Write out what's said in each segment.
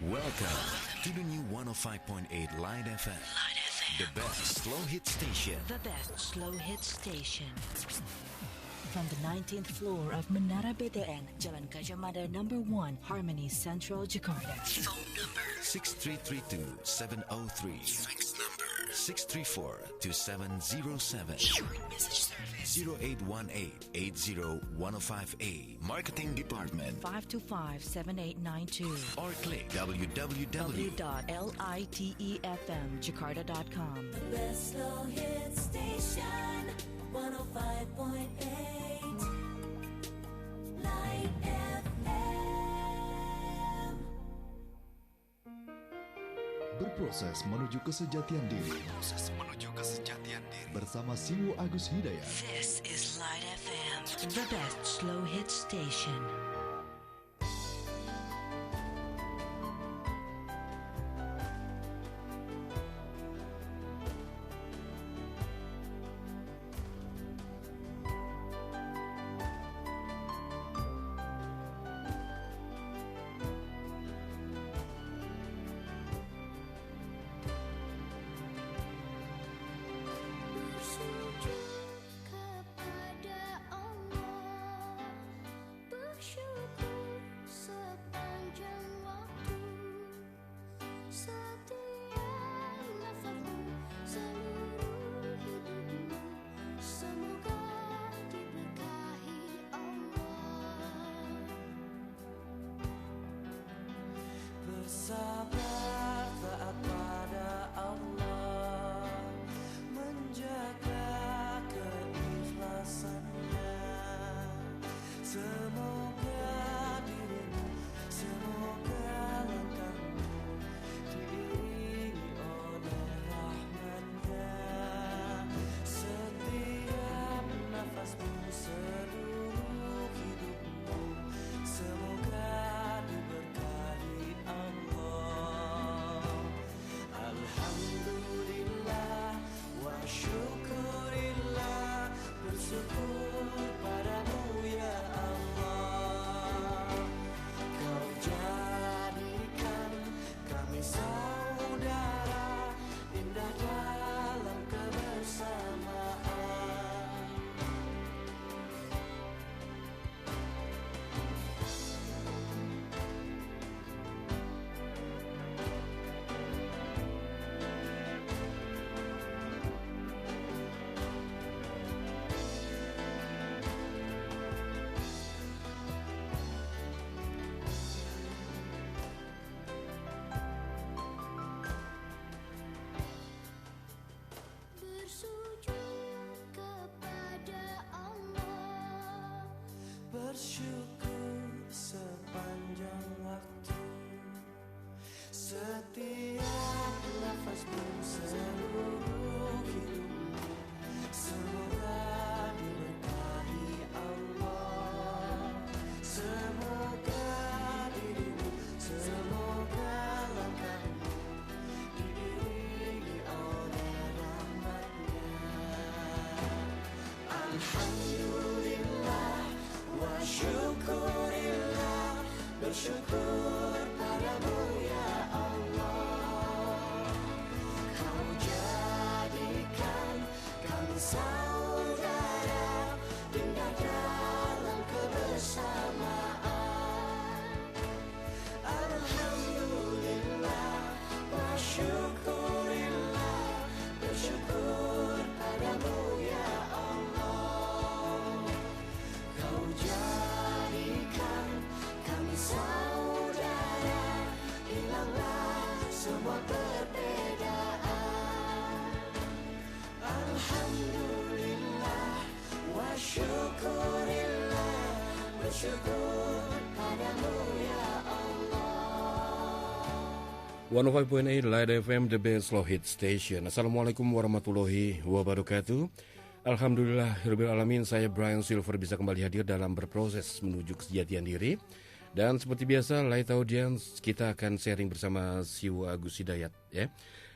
Welcome to the new 105.8 Light FM. The best slow hit station. The best slow hit station. From the 19th floor of Menara BTN, Jalan Gajah Mada number 1, Harmony Central, Jakarta. Phone number 6332-703. Fax number 634-2707. Short message service 0818-80-105A. Marketing Department 525-7892. or click www.litefmjakarta.com. The best slow hit station, 105.8 Light FM. Berproses menuju kesejatian diri. Bersama Siwo Agus Hidayat. This is Light FM, the best slow hit station. Bersabar taat pada Allah, menjaga keikhlasannya. Semoga dirimu, semoga langkahmu diiringi oleh rahmatnya. Setiap nafasmu, seluruh hidupmu, semoga diberkahi Allah. Alhamdulillah wa syukurillah, bersyukur padamu ya Allah. Kau jadikan kami saudara, indah dalam kebersamaan. Bersujud kepada Allah, Bersyukur sepanjang waktu, setiap nafasmu, seluruh hidupmu, semoga diberkahi Allah. Semoga dirimu, semoga langkahmu diiringi oleh rahmatnya. Alhamdulillah wa syukurillah, bersyukur padamu ya Allah. Kau jadikan kami saudara, indah dalam kebersamaan. Alhamdulillah wa syukurillah, bersyukur padamu ya Allah. Kau jadikan kami saudara, hilanglah semua perbedaan. Alhamdulillah wa syukurillah, bersyukur padamu ya Allah. 105.8 Light FM, the best slow hit station. Assalamualaikum warahmatullahi wabarakatuh. Alhamdulillah, Rabbil Alamin, saya Brian Silver bisa kembali hadir dalam berproses menuju kesejatian diri. Dan seperti biasa, Light Audience, kita akan sharing bersama Siwo Agus Hidayat. Ya.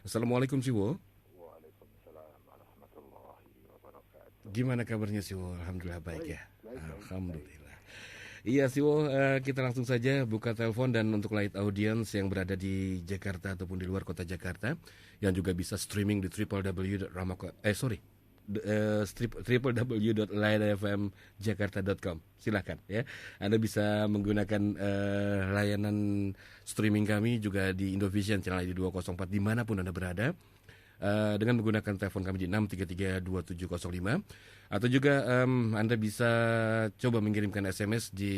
Assalamualaikum Siwo. Waalaikumsalam warahmatullahi wabarakatuh. Gimana kabarnya Siwo? Alhamdulillah baik ya. Alhamdulillah. Iya sih, kita langsung saja buka telepon dan untuk light audience yang berada di Jakarta ataupun di luar kota Jakarta yang juga bisa streaming di www.lightfmjakarta.com. Silakan ya. Anda bisa menggunakan layanan streaming kami juga di Indovision channel ID 204 dimanapun Anda berada. Dengan menggunakan telepon kami di 6332705 atau juga Anda bisa coba mengirimkan SMS di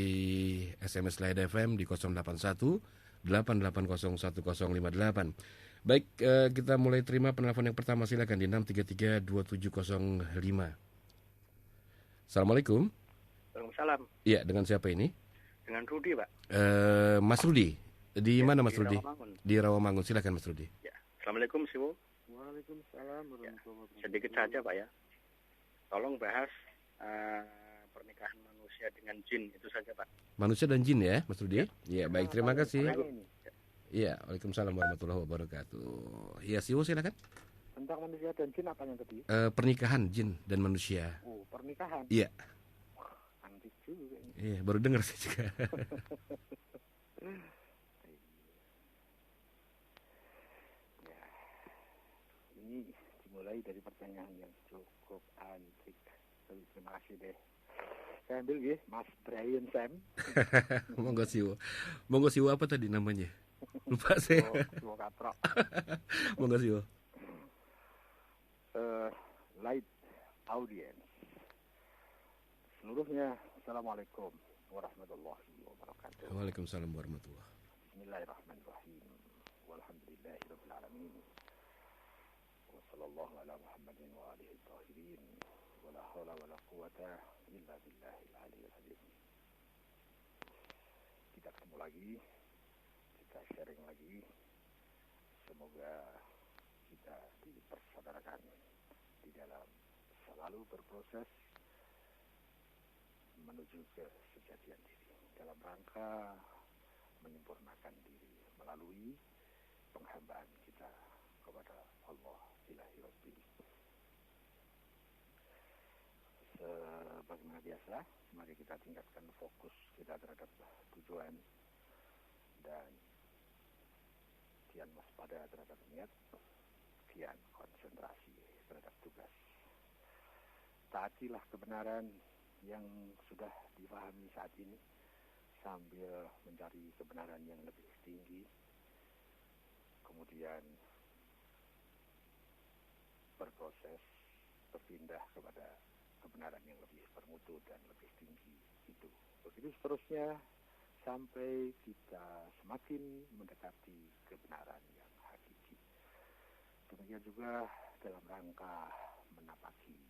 SMS Light FM di 081 8801058. Baik, kita mulai terima penelpon yang pertama, silakan di 6332705. Assalamualaikum. Waalaikumsalam. Iya, dengan siapa ini? Dengan Rudi, Pak. Mas Rudi. Di mana Mas di Rudi? Rawamangun. Di Rawamangun. Silakan Mas Rudi. Ya. Assalamualaikum, Siwo. Waalaikumsalam Ya. warahmatullahi wabarakatuh. Sedikit saja, Pak ya. Tolong bahas pernikahan manusia dengan jin, itu saja, Pak. Manusia dan jin ya, Mas Rudi? Iya, baik, terima kasih. Ini Iya, waalaikumsalam warahmatullahi wabarakatuh. Iya, Siwo silakan. tentang manusia dan jin apa yang tadi? Pernikahan jin dan manusia. Oh, pernikahan. Iya, Antik juga ini. iya, baru dengar saya juga. Ya. Ini dimulai dari pertanyaan yang cukup antik. Tapi terima kasih deh. Saya ambil ya, Mas Brian Sam. Monggo Siwo apa tadi namanya? Lupa saya. Dua katrok. Monggo Siwo. Light audience. Seluruhnya, Assalamualaikum warahmatullahi wabarakatuh. Waalaikumsalam warahmatullahi. Bismillahirrahmanirrahim. Walhamdulillahirabbil alamin. Wassallallahu ala Muhammadin wa alihi tahirin. Wala haula wala quwata illa billahil aliyyil azim. Kita ketemu lagi. Kita sharing lagi. Semoga kita dipersaudarakan di dalam selalu berproses menuju ke sejatian diri dalam rangka menyempurnakan diri melalui penghambaan kita kepada Allah ilahi rabbi. Sebagaimana biasa, mari kita tingkatkan fokus kita terhadap tujuan dan kian waspada terhadap niat, kian konsentrasi terhadap tugas. Taatilah kebenaran yang sudah dipahami saat ini sambil mencari kebenaran yang lebih tinggi, kemudian berproses berpindah kepada kebenaran yang lebih bermutu dan lebih tinggi itu. Begitu seterusnya sampai kita semakin mendekati kebenaran yang hakiki. Demikian juga dalam rangka menapaki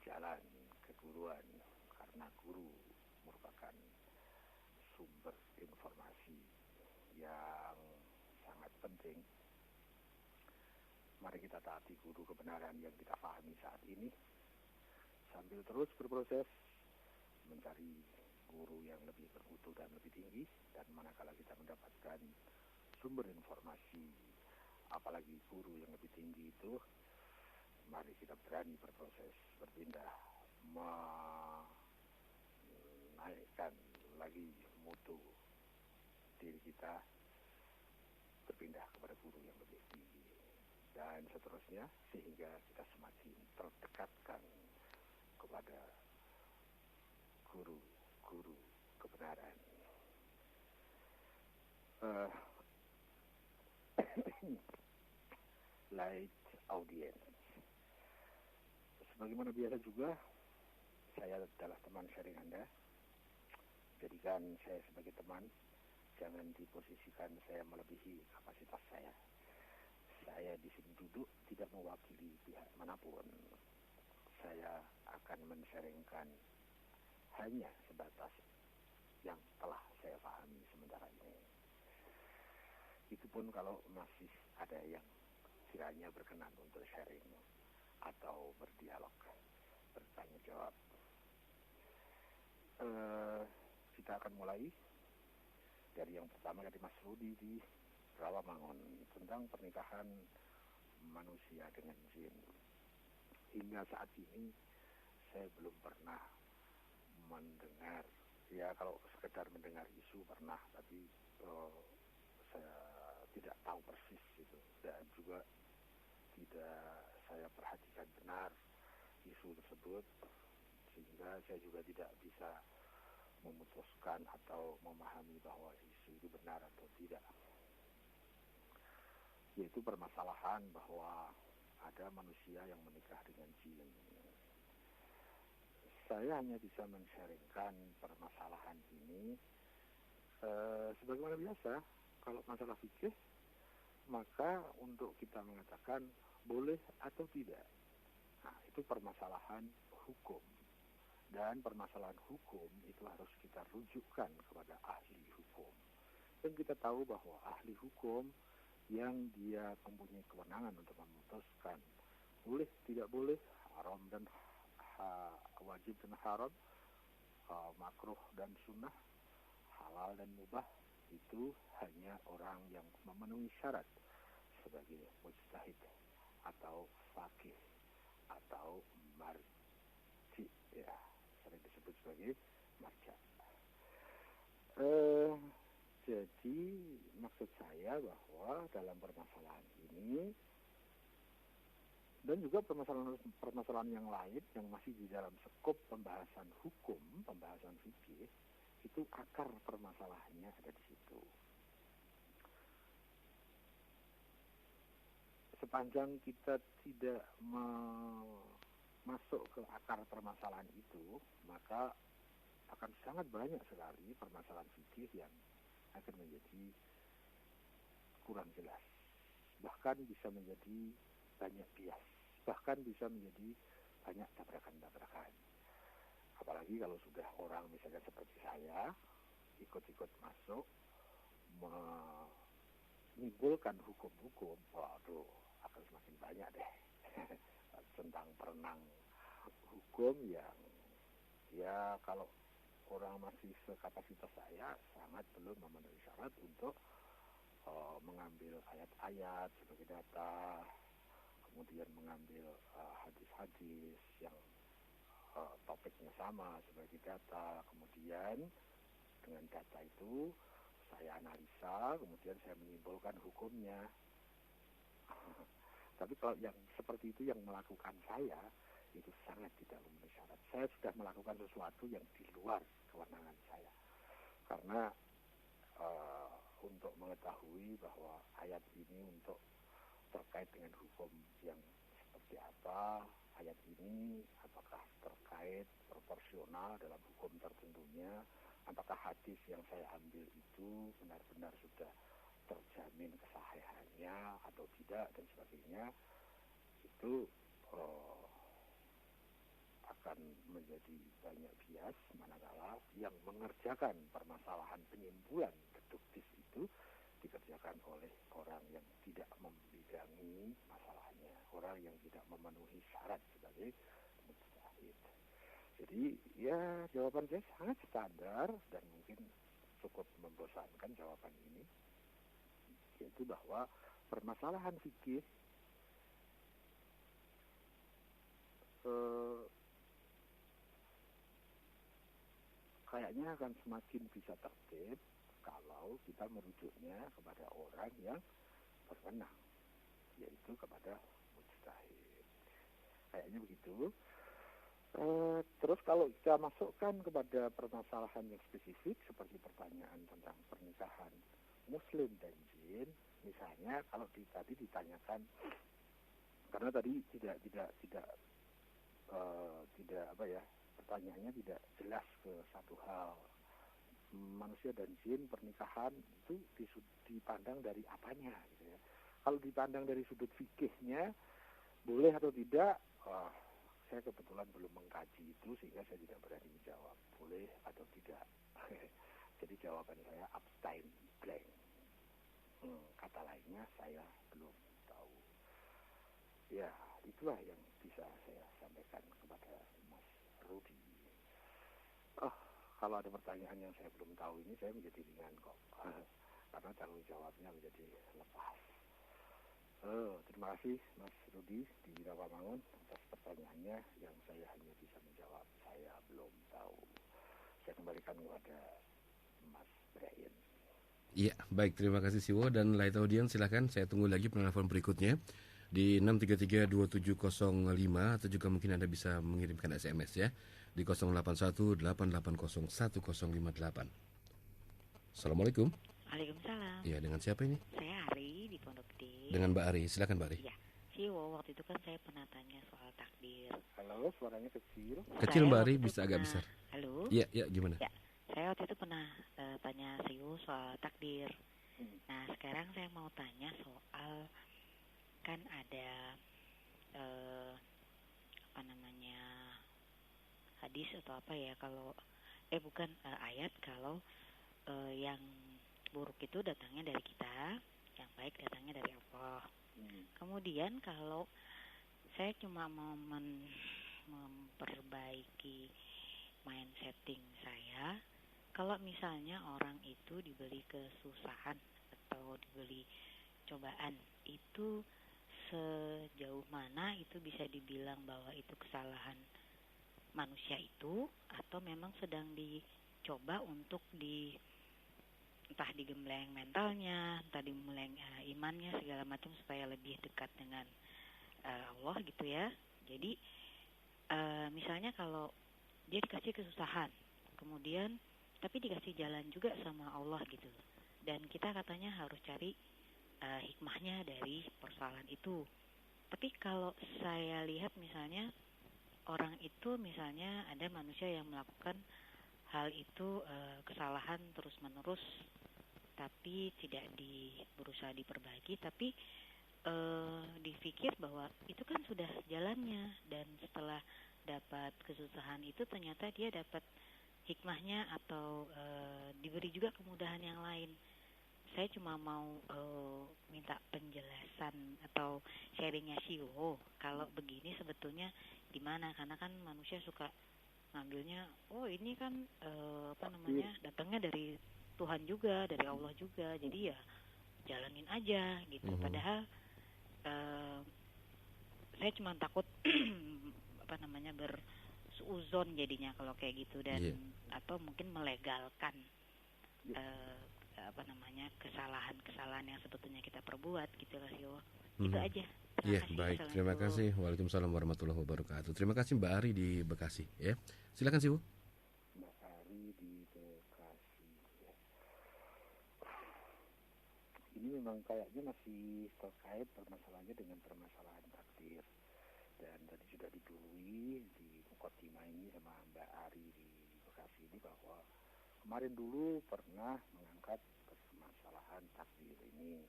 jalan keguruan, karena guru merupakan sumber informasi yang sangat penting. Mari kita taati guru kebenaran yang kita pahami saat ini sambil terus berproses mencari guru yang lebih bermutu dan lebih tinggi. Dan manakala kita mendapatkan sumber informasi apalagi guru yang lebih tinggi itu, mari kita berani berproses berpindah menaikkan lagi mutu diri kita, berpindah kepada guru yang lebih tinggi dan seterusnya, sehingga kita semakin terdekatkan kepada guru-guru kebenaran. Light audience. Sebagaimana biasa juga, saya adalah teman sharing Anda. Jadikan saya sebagai teman, jangan diposisikan saya melebihi kapasitas saya. Saya di sini duduk tidak mewakili pihak manapun. Saya akan men-sharingkan hanya sebatas yang telah saya pahami sementara ini. Itu pun kalau masih ada yang kiranya berkenan untuk sharing atau berdialog, bertanya jawab. Kita akan mulai dari yang pertama dari Mas Rudi di Rawamangun tentang pernikahan manusia dengan jin. Hingga saat ini saya belum pernah mendengar Ya kalau sekedar mendengar isu pernah, tapi saya tidak tahu persis itu, dan juga tidak saya perhatikan benar isu tersebut, sehingga saya juga tidak bisa memutuskan atau memahami bahwa isu itu benar atau tidak. Yaitu permasalahan bahwa ada manusia yang menikah dengan jin. Saya hanya bisa men-sharingkan permasalahan ini sebagaimana biasa. Kalau masalah fikih, maka untuk kita mengatakan boleh atau tidak, nah itu permasalahan hukum. Dan permasalahan hukum itu harus kita rujukkan kepada ahli hukum. Dan kita tahu bahwa ahli hukum yang dia mempunyai kewenangan untuk memutuskan boleh, tidak boleh, haram dan wajib dan haram, makruh dan sunnah, halal dan mubah, itu hanya orang yang memenuhi syarat sebagai mujtahid atau faqih atau marji, ya, sering disebut sebagai marja. Jadi maksud saya bahwa dalam permasalahan ini dan juga permasalahan yang lain yang masih di dalam skop pembahasan hukum, pembahasan fikih, itu akar permasalahannya ada di situ. Sepanjang kita tidak masuk ke akar permasalahan itu, maka akan sangat banyak sekali permasalahan fikih yang akan menjadi kurang jelas. Bahkan bisa menjadi banyak bias. Bahkan bisa menjadi banyak tabrakan-tabrakan. Apalagi kalau sudah orang misalnya seperti saya ikut-ikut masuk menimbulkan hukum-hukum, waduh, akan semakin banyak deh tentang perenang hukum yang ya kalau orang masih sekapasitas saya sangat belum memenuhi syarat untuk mengambil ayat-ayat sebagai data, kemudian mengambil hadis-hadis yang topiknya sama sebagai data, kemudian dengan data itu saya analisa, kemudian saya menyimpulkan hukumnya. Tapi kalau yang seperti itu yang melakukan saya, itu sangat tidak memenuhi syarat. Saya sudah melakukan sesuatu yang di luar kewenangan saya. Karena untuk mengetahui bahwa ayat ini untuk terkait dengan hukum yang seperti apa, ayat ini apakah terkait proporsional dalam hukum tertentunya, apakah hadis yang saya ambil itu benar-benar sudah terjamin kesahihannya atau tidak dan sebagainya, itu akan menjadi banyak bias manakala yang mengerjakan permasalahan penyimpulan deduktif itu dikerjakan oleh orang yang tidak membidangi masalahnya, orang yang tidak memenuhi syarat sebagai mujtahid. Jadi ya jawaban saya sangat standar dan mungkin cukup membosankan jawaban ini, yaitu bahwa permasalahan fikih kayaknya akan semakin bisa tertib kalau kita merujuknya kepada orang yang berwenang, yaitu kepada mujtahid. Kayaknya begitu. Terus kalau kita masukkan kepada permasalahan yang spesifik seperti pertanyaan tentang pernikahan muslim dan jin, misalnya kalau tadi ditanyakan, karena tadi tidak apa ya, pertanyaannya tidak jelas ke satu hal. Manusia dan jin pernikahan itu dipandang dari apanya gitu ya. Kalau dipandang dari sudut fikihnya boleh atau tidak, saya kebetulan belum mengkaji itu sehingga saya tidak berani menjawab boleh atau tidak. Jadi jawaban saya abstain, blank. Kata lainnya saya belum tahu. Ya, itulah yang bisa saya sampaikan kepada Mas Rudi. Kalau ada pertanyaan yang saya belum tahu ini, saya menjadi ringan kok. Karena tanggung jawabnya menjadi lepas. Terima kasih Mas Rudi di Rawamangun atas pertanyaannya yang saya hanya bisa menjawab saya belum tahu. saya kembalikan kepada Mas Brian. Iya, baik, terima kasih Siwo dan Light Audience, silakan saya tunggu lagi penelpon berikutnya di 6332705 atau juga mungkin Anda bisa mengirimkan SMS ya di 0818801058. Assalamualaikum. Waalaikumsalam. Iya, dengan siapa ini? Saya Ari di Pondok Gede. Dengan Mbak Ari, silakan Mbak Ari. Iya, Siwo, waktu itu kan saya pernah tanya soal takdir. Halo, suaranya kecil. Kecil Mbak Ari, waktu itu bisa agak pernah- besar. Halo. Iya, gimana? Ya, saya waktu itu pernah tanya Siwo soal takdir. Nah, sekarang saya mau tanya soal, kan ada apa namanya, hadis atau apa ya, kalau bukan ayat, kalau yang buruk itu datangnya dari kita, yang baik datangnya dari Allah. Kemudian kalau saya cuma mau memperbaiki mindsetting saya, kalau misalnya orang itu diberi kesusahan atau diberi cobaan, itu sejauh mana itu bisa dibilang bahwa itu kesalahan manusia itu, atau memang sedang dicoba untuk entah digembleng mentalnya, entah digembleng imannya segala macam supaya lebih dekat dengan Allah gitu ya. Jadi misalnya kalau dia dikasih kesusahan, kemudian tapi dikasih jalan juga sama Allah gitu, dan kita katanya harus cari hikmahnya dari persoalan itu. Tapi kalau saya lihat misalnya orang itu, misalnya ada manusia yang melakukan hal itu kesalahan terus-menerus, tapi tidak berusaha diperbaiki, tapi dipikir bahwa itu kan sudah jalannya, dan setelah dapat kesusahan itu ternyata dia dapat hikmahnya atau diberi juga kemudahan yang lain. Saya cuma mau minta penjelasan atau sharingnya Siwo, kalau begini sebetulnya gimana, karena kan manusia suka ngambilnya, oh ini kan datangnya dari Tuhan juga, dari Allah juga, jadi ya jalanin aja gitu. Padahal saya cuma takut bersuuzon jadinya kalau kayak gitu, dan atau mungkin melegalkan kesalahan yang sebetulnya kita perbuat gitu lah Siwo. Itu aja. Iya, baik. Terima kasih. Waalaikumsalam warahmatullahi wabarakatuh. Terima kasih Mbak Ari di Bekasi ya. Silakan Siwo. Mbak Ari di Bekasi. Ya. Ini memang kayaknya masih terkait permasalahannya dengan permasalahan takdir. Dan tadi sudah didului di Mukotima ini sama Mbak Ari di Bekasi ini bahwa kemarin dulu pernah mengangkat permasalahan takdir ini.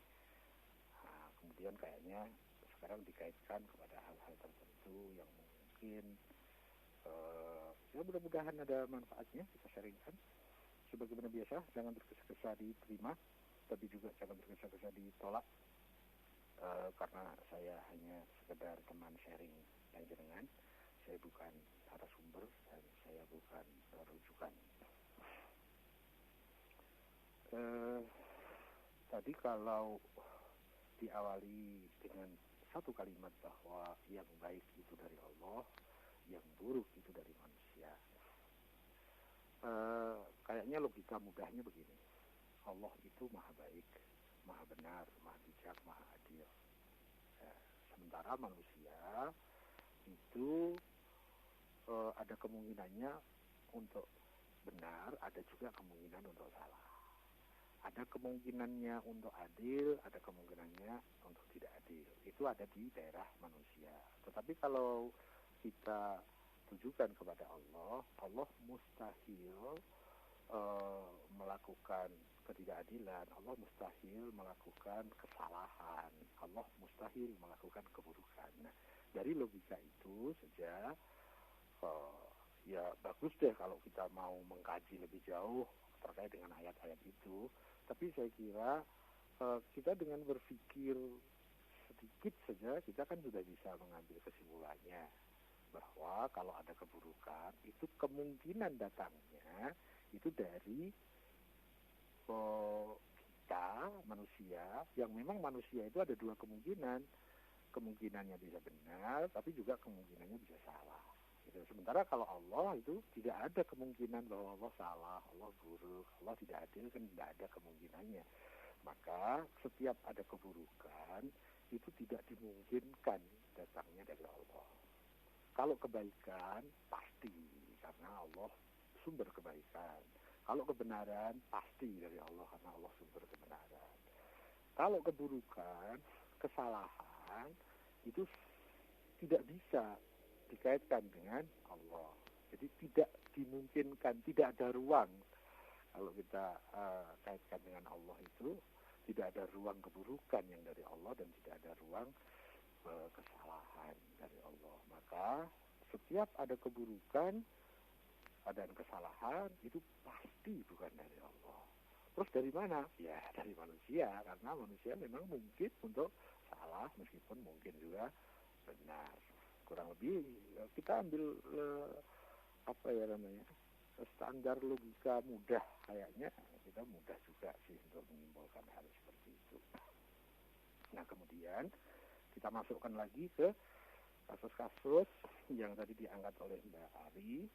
Nah, kemudian kayaknya sekarang dikaitkan kepada hal-hal tertentu yang mungkin ya mudah-mudahan ada manfaatnya kita sharingkan. Sebagaimana biasa, jangan tergesa-gesa diterima, tapi juga jangan tergesa-gesa ditolak. Karena saya hanya sekedar teman sharing yang jenengan, saya bukan narasumber dan saya bukan rujukan. Tadi kalau diawali dengan satu kalimat bahwa yang baik itu dari Allah, yang buruk itu dari manusia. Kayaknya logika mudahnya begini. Allah itu maha baik, maha benar, maha bijak, maha adil. Sementara manusia itu ada kemungkinannya untuk benar, ada juga kemungkinan untuk salah. Ada kemungkinannya untuk adil, ada kemungkinannya untuk tidak adil. Itu ada di daerah manusia. Tetapi kalau kita tujukan kepada Allah, Allah mustahil melakukan ketidakadilan, Allah mustahil melakukan kesalahan, Allah mustahil melakukan keburukan. Nah, dari logika itu saja, ya bagus deh kalau kita mau mengkaji lebih jauh terkait dengan ayat-ayat itu. Tapi saya kira kita dengan berpikir sedikit saja, kita kan sudah bisa mengambil kesimpulannya bahwa kalau ada keburukan itu kemungkinan datangnya itu dari kita manusia, yang memang manusia itu ada dua kemungkinan. Kemungkinannya bisa benar, tapi juga kemungkinannya bisa salah. Gitu. Sementara kalau Allah itu tidak ada kemungkinan bahwa Allah salah, Allah buruk, Allah tidak adil, kan tidak ada kemungkinannya. Maka setiap ada keburukan itu tidak dimungkinkan datangnya dari Allah. Kalau kebaikan pasti karena Allah sumber kebaikan. Kalau kebenaran pasti dari Allah karena Allah sumber kebenaran. Kalau keburukan, kesalahan itu tidak bisa dikaitkan dengan Allah. Jadi tidak dimungkinkan, tidak ada ruang. Kalau kita kaitkan dengan Allah itu, tidak ada ruang keburukan yang dari Allah dan tidak ada ruang kesalahan dari Allah. Maka setiap ada keburukan, ada kesalahan, itu pasti bukan dari Allah. Terus dari mana? Ya dari manusia, karena manusia memang mungkin untuk salah, meskipun mungkin juga benar. Kurang lebih kita ambil standar logika mudah, kayaknya kita mudah juga sih untuk menyimpulkan hal seperti itu. Nah kemudian kita masukkan lagi ke kasus-kasus yang tadi diangkat oleh Mbak Ari.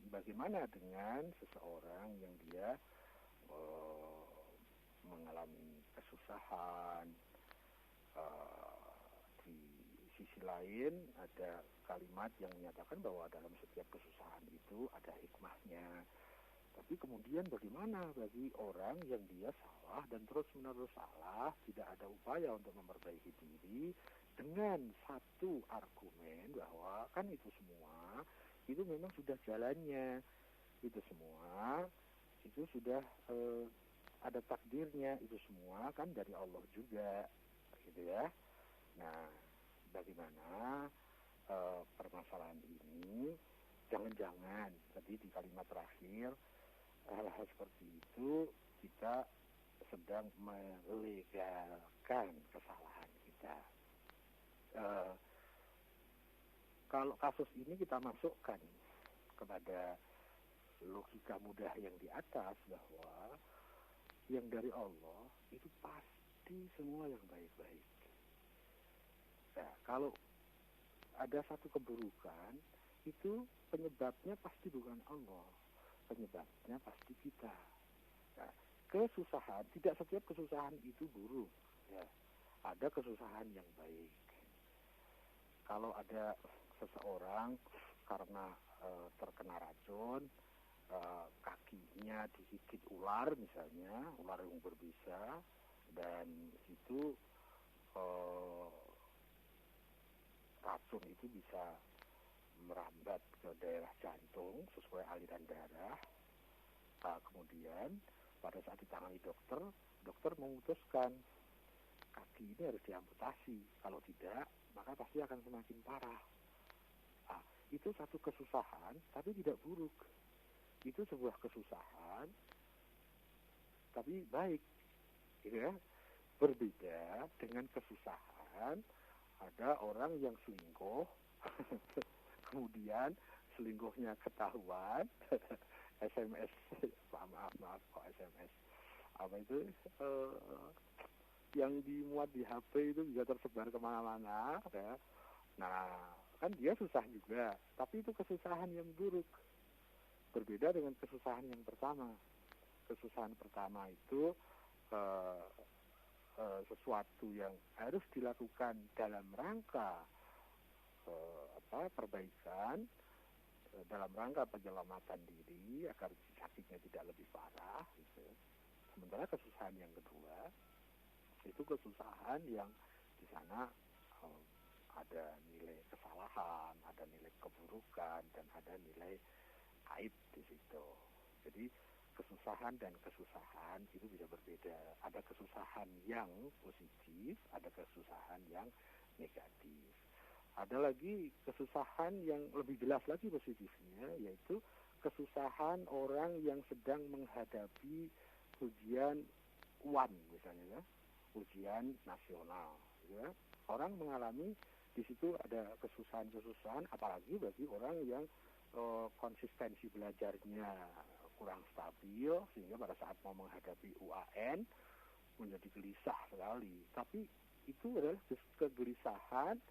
Bagaimana dengan seseorang yang dia mengalami kesusahan, di sisi lain ada kalimat yang menyatakan bahwa dalam setiap kesusahan itu ada hikmahnya. Tapi kemudian bagaimana bagi orang yang dia salah dan terus-menerus salah, tidak ada upaya untuk memperbaiki diri dengan satu argumen bahwa kan itu semua itu memang sudah jalannya, itu semua itu sudah ada takdirnya, itu semua kan dari Allah juga, gitu ya. Nah, bagaimana permasalahan ini? Jangan-jangan tadi di kalimat terakhir hal-hal seperti itu kita sedang melegalkan kesalahan kita. Kalau kasus ini kita masukkan kepada logika mudah yang di atas bahwa yang dari Allah itu pasti semua yang baik-baik. Nah, kalau ada satu keburukan, itu penyebabnya pasti bukan Allah, penyebabnya pasti kita. Nah, kesusahan, tidak setiap kesusahan itu buruk, ya. Ada kesusahan yang baik. Kalau ada seseorang karena terkena racun, kakinya digigit ular misalnya, ular yang berbisa, dan itu racun itu bisa merambat ke daerah jantung sesuai aliran darah. Kemudian pada saat ditangani dokter, dokter memutuskan kaki ini harus diamputasi. Kalau tidak, maka pasti akan semakin parah. Itu satu kesusahan, tapi tidak buruk. Itu sebuah kesusahan, tapi baik, gitu ya. Berbeda dengan kesusahan ada orang yang selingkuh, kemudian selingkuhnya ketahuan, SMS, maaf kok SMS, apa itu yang dimuat di HP itu bisa tersebar kemana-mana, ya. Nah, kan dia susah juga, tapi itu kesusahan yang buruk. Berbeda dengan kesusahan yang pertama. Kesusahan pertama itu sesuatu yang harus dilakukan dalam rangka perbaikan, dalam rangka penyelamatan diri agar sakitnya tidak lebih parah, gitu. Sementara kesusahan yang kedua itu kesusahan yang di sana ada nilai kesalahan, ada nilai keburukan, dan ada nilai aib di situ. Jadi kesusahan dan kesusahan itu bisa berbeda. Ada kesusahan yang positif, ada kesusahan yang negatif. Ada lagi kesusahan yang lebih jelas lagi positifnya, yaitu kesusahan orang yang sedang menghadapi ujian UAN misalnya, ya, ujian nasional, ya. Orang mengalami di situ ada kesusahan-kesusahan, apalagi bagi orang yang konsistensi belajarnya kurang stabil, sehingga pada saat mau menghadapi UAN menjadi gelisah sekali. Tapi itu adalah kegelisahan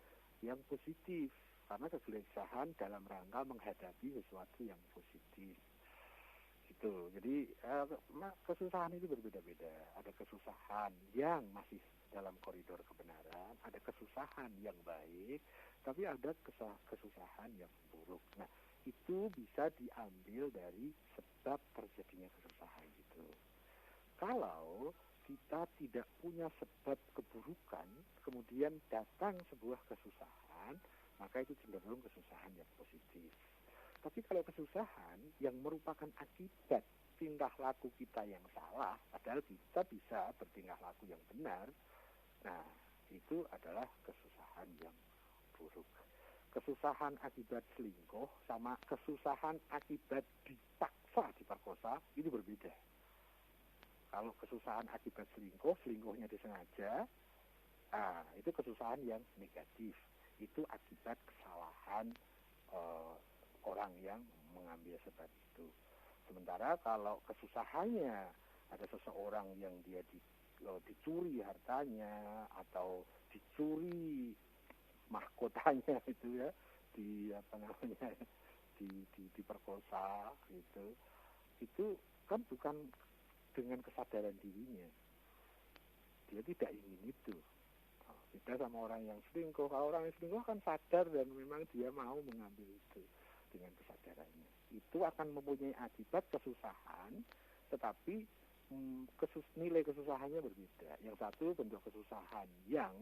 yang positif, karena kegelisahan dalam rangka menghadapi sesuatu yang positif. Gitu. Jadi kesusahan itu berbeda-beda. Ada kesusahan yang masih dalam koridor kebenaran, ada kesusahan yang baik, tapi ada kesusahan yang buruk. Nah, itu bisa diambil dari sebab terjadinya kesusahan itu. Kalau kita tidak punya sebab keburukan, kemudian datang sebuah kesusahan, maka itu cenderung kesusahan yang positif. Tapi kalau kesusahan yang merupakan akibat tingkah laku kita yang salah, padahal kita bisa bertingkah laku yang benar, nah itu adalah kesusahan yang buruk. Kesusahan akibat selingkuh sama kesusahan akibat dipaksa diperkosa itu berbeda. Kalau kesusahan akibat selingkuh, selingkuhnya disengaja, itu kesusahan yang negatif. Itu akibat kesalahan orang yang mengambil sebab itu. Sementara kalau kesusahannya ada seseorang yang dia dicuri hartanya atau dicuri mahkotanya itu ya, diperkosa itu kan bukan dengan kesadaran dirinya, dia tidak ingin itu. Beda sama orang yang selingkuh. Kalau orang yang selingkuh kan sadar dan memang dia mau mengambil itu dengan kesadarannya. Itu akan mempunyai akibat kesusahan, tetapi nilai kesusahannya berbeda. Yang satu bentuk kesusahan yang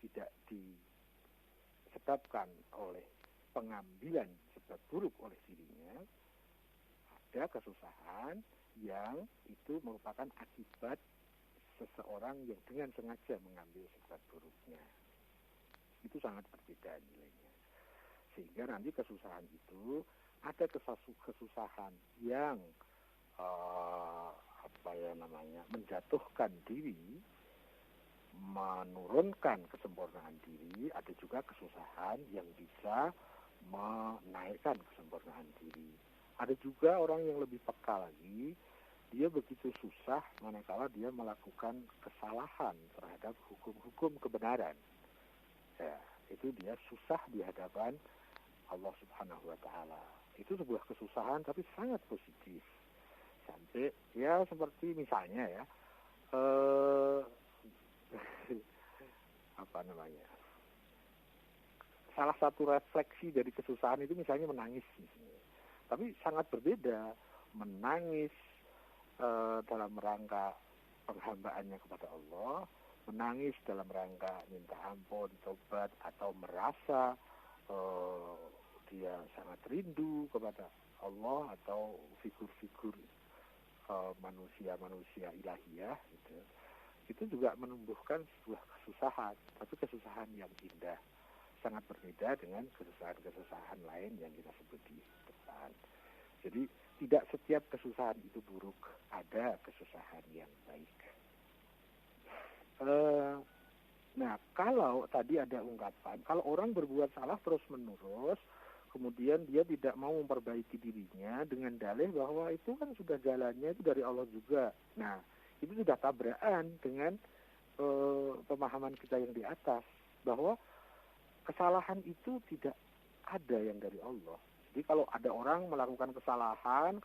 tidak disebabkan oleh pengambilan sebab buruk oleh dirinya. Ada kesusahan yang itu merupakan akibat seseorang yang dengan sengaja mengambil sebab buruknya. Itu sangat berbeda nilainya. Sehingga nanti kesusahan itu ada kesusahan yang menjatuhkan diri, menurunkan kesempurnaan diri. Ada juga kesusahan yang bisa menaikkan kesempurnaan diri. Ada juga orang yang lebih peka lagi, dia begitu susah manakala dia melakukan kesalahan terhadap hukum-hukum kebenaran. Ya, itu dia susah di hadapan Allah Subhanahu wa Ta'ala. Itu sebuah kesusahan tapi sangat positif. Sampai ya seperti misalnya ya salah satu refleksi dari kesusahan itu misalnya menangis misalnya. Tapi sangat berbeda menangis dalam rangka penghambaannya kepada Allah, menangis dalam rangka minta ampun, tobat, atau merasa dia sangat rindu kepada Allah atau figur-figur manusia-manusia ilahiyah gitu. Itu juga menumbuhkan sebuah kesusahan, tapi kesusahan yang indah. Sangat berbeda dengan kesusahan-kesusahan lain yang kita sebut di depan. Jadi tidak setiap kesusahan itu buruk, ada kesusahan yang baik. Nah, kalau tadi ada ungkapan, kalau orang berbuat salah terus-menerus, kemudian dia tidak mau memperbaiki dirinya dengan dalih bahwa itu kan sudah jalannya itu dari Allah juga. Nah, itu sudah tabrakan dengan pemahaman kita yang di atas, bahwa kesalahan itu tidak ada yang dari Allah. Jadi kalau ada orang melakukan kesalahan,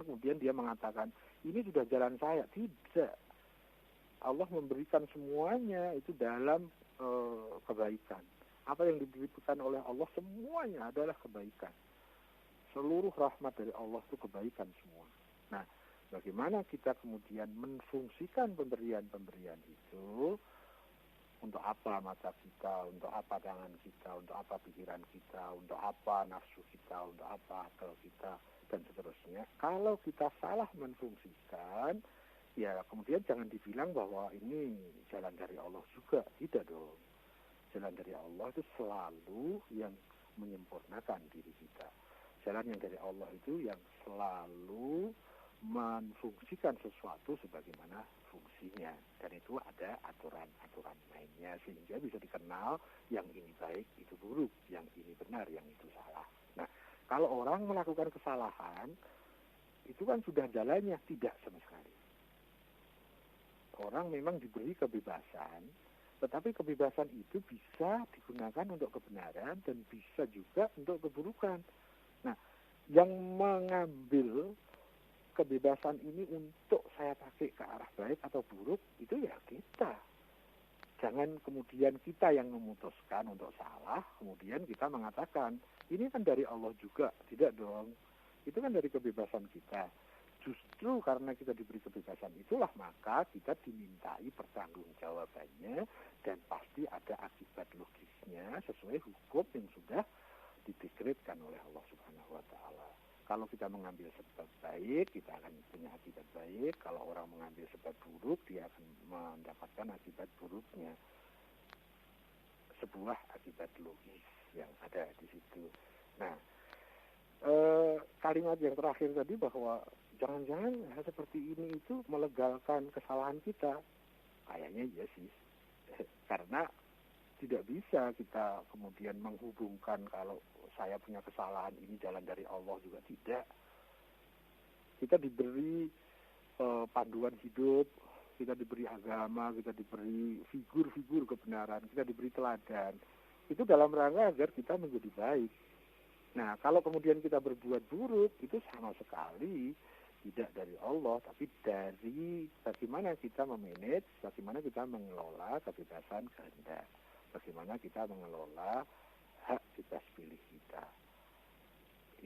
kemudian dia mengatakan, ini sudah jalan saya. Tidak. Allah memberikan semuanya itu dalam kebaikan. Apa yang diberikan oleh Allah semuanya adalah kebaikan. Seluruh rahmat dari Allah itu kebaikan semua. Nah, bagaimana kita kemudian menfungsikan pemberian-pemberian itu? Untuk apa mata kita, untuk apa tangan kita, untuk apa pikiran kita, untuk apa nafsu kita, untuk apa akal kita, dan seterusnya. Kalau kita salah menfungsikan, ya kemudian jangan dibilang bahwa ini jalan dari Allah juga. Tidak dong. Jalan dari Allah itu selalu yang menyempurnakan diri kita. Jalan yang dari Allah itu yang selalu menfungsikan sesuatu sebagaimana fungsinya, dan itu ada aturan-aturan mainnya sehingga bisa dikenal yang ini baik, itu buruk, yang ini benar, yang itu salah. Nah, kalau orang melakukan kesalahan itu kan sudah jalannya, tidak sama sekali. Orang memang diberi kebebasan Tetapi kebebasan itu bisa digunakan untuk kebenaran dan bisa juga untuk keburukan. Nah, yang mengambil kebebasan ini untuk saya pakai ke arah baik atau buruk, itu ya kita. Jangan kemudian kita yang memutuskan untuk salah, kemudian kita mengatakan, ini kan dari Allah juga. Tidak dong. Itu kan dari kebebasan kita. Justru karena kita diberi kebebasan itulah maka kita dimintai pertanggungjawabannya dan pasti ada akibat logisnya sesuai hukum yang sudah didekretkan oleh Allah Subhanahu wa taala. Kalau kita mengambil sebab baik, kita akan punya akibat baik. Kalau orang mengambil sebab buruk, dia akan mendapatkan akibat buruknya. Sebuah akibat logis yang ada di situ. Nah, kalimat yang terakhir tadi bahwa jangan-jangan hal seperti ini itu melegalkan kesalahan kita. Kayaknya iya sih. Karena tidak bisa kita kemudian menghubungkan kalau saya punya kesalahan ini jalan dari Allah juga tidak. Kita diberi panduan hidup, kita diberi agama, kita diberi figur-figur kebenaran, kita diberi teladan. Itu dalam rangka agar kita menjadi baik. Nah, kalau kemudian kita berbuat buruk, itu sama sekali tidak dari Allah, tapi dari bagaimana kita memanage, bagaimana kita mengelola kebebasan kehendak, bagaimana kita mengelola hak bebas pilih kita.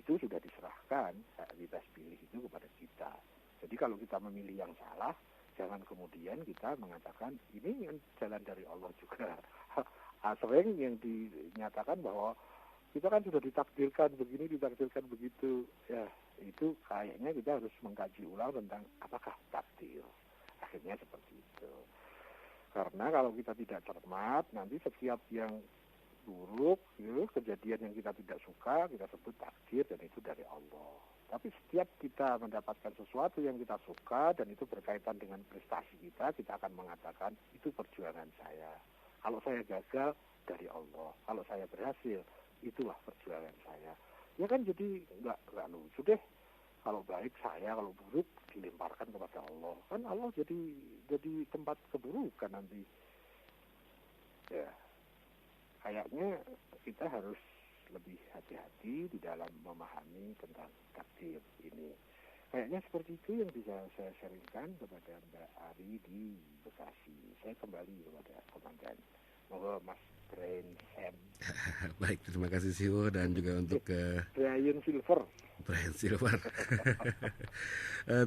Itu sudah diserahkan, hak bebas pilih itu kepada kita. Jadi kalau kita memilih yang salah, jangan kemudian kita mengatakan ini jalan dari Allah juga. Sering yang dinyatakan bahwa kita kan sudah ditakdirkan begini, ditakdirkan begitu. Ya, itu kayaknya kita harus mengkaji ulang tentang apakah takdir. Akhirnya seperti itu. Karena kalau kita tidak cermat, nanti setiap yang buruk, kejadian yang kita tidak suka, kita sebut takdir dan itu dari Allah. Tapi setiap kita mendapatkan sesuatu yang kita suka dan itu berkaitan dengan prestasi kita akan mengatakan itu perjuangan saya. Kalau saya gagal, dari Allah. Kalau saya berhasil, itulah perjuangan saya. Ya kan jadi nggak lucu deh. Kalau baik saya, kalau buruk dilemparkan kepada Allah. Kan Allah jadi tempat keburukan nanti. Ya, kayaknya kita harus lebih hati-hati di dalam memahami tentang takdir ini. Kayaknya seperti itu yang bisa saya sharingkan kepada Mbak Ari di Bekasi. Saya kembali kepada komandan. Moga Mas Brian Sam. Baik, terima kasih Siwo dan juga untuk Brian Silver.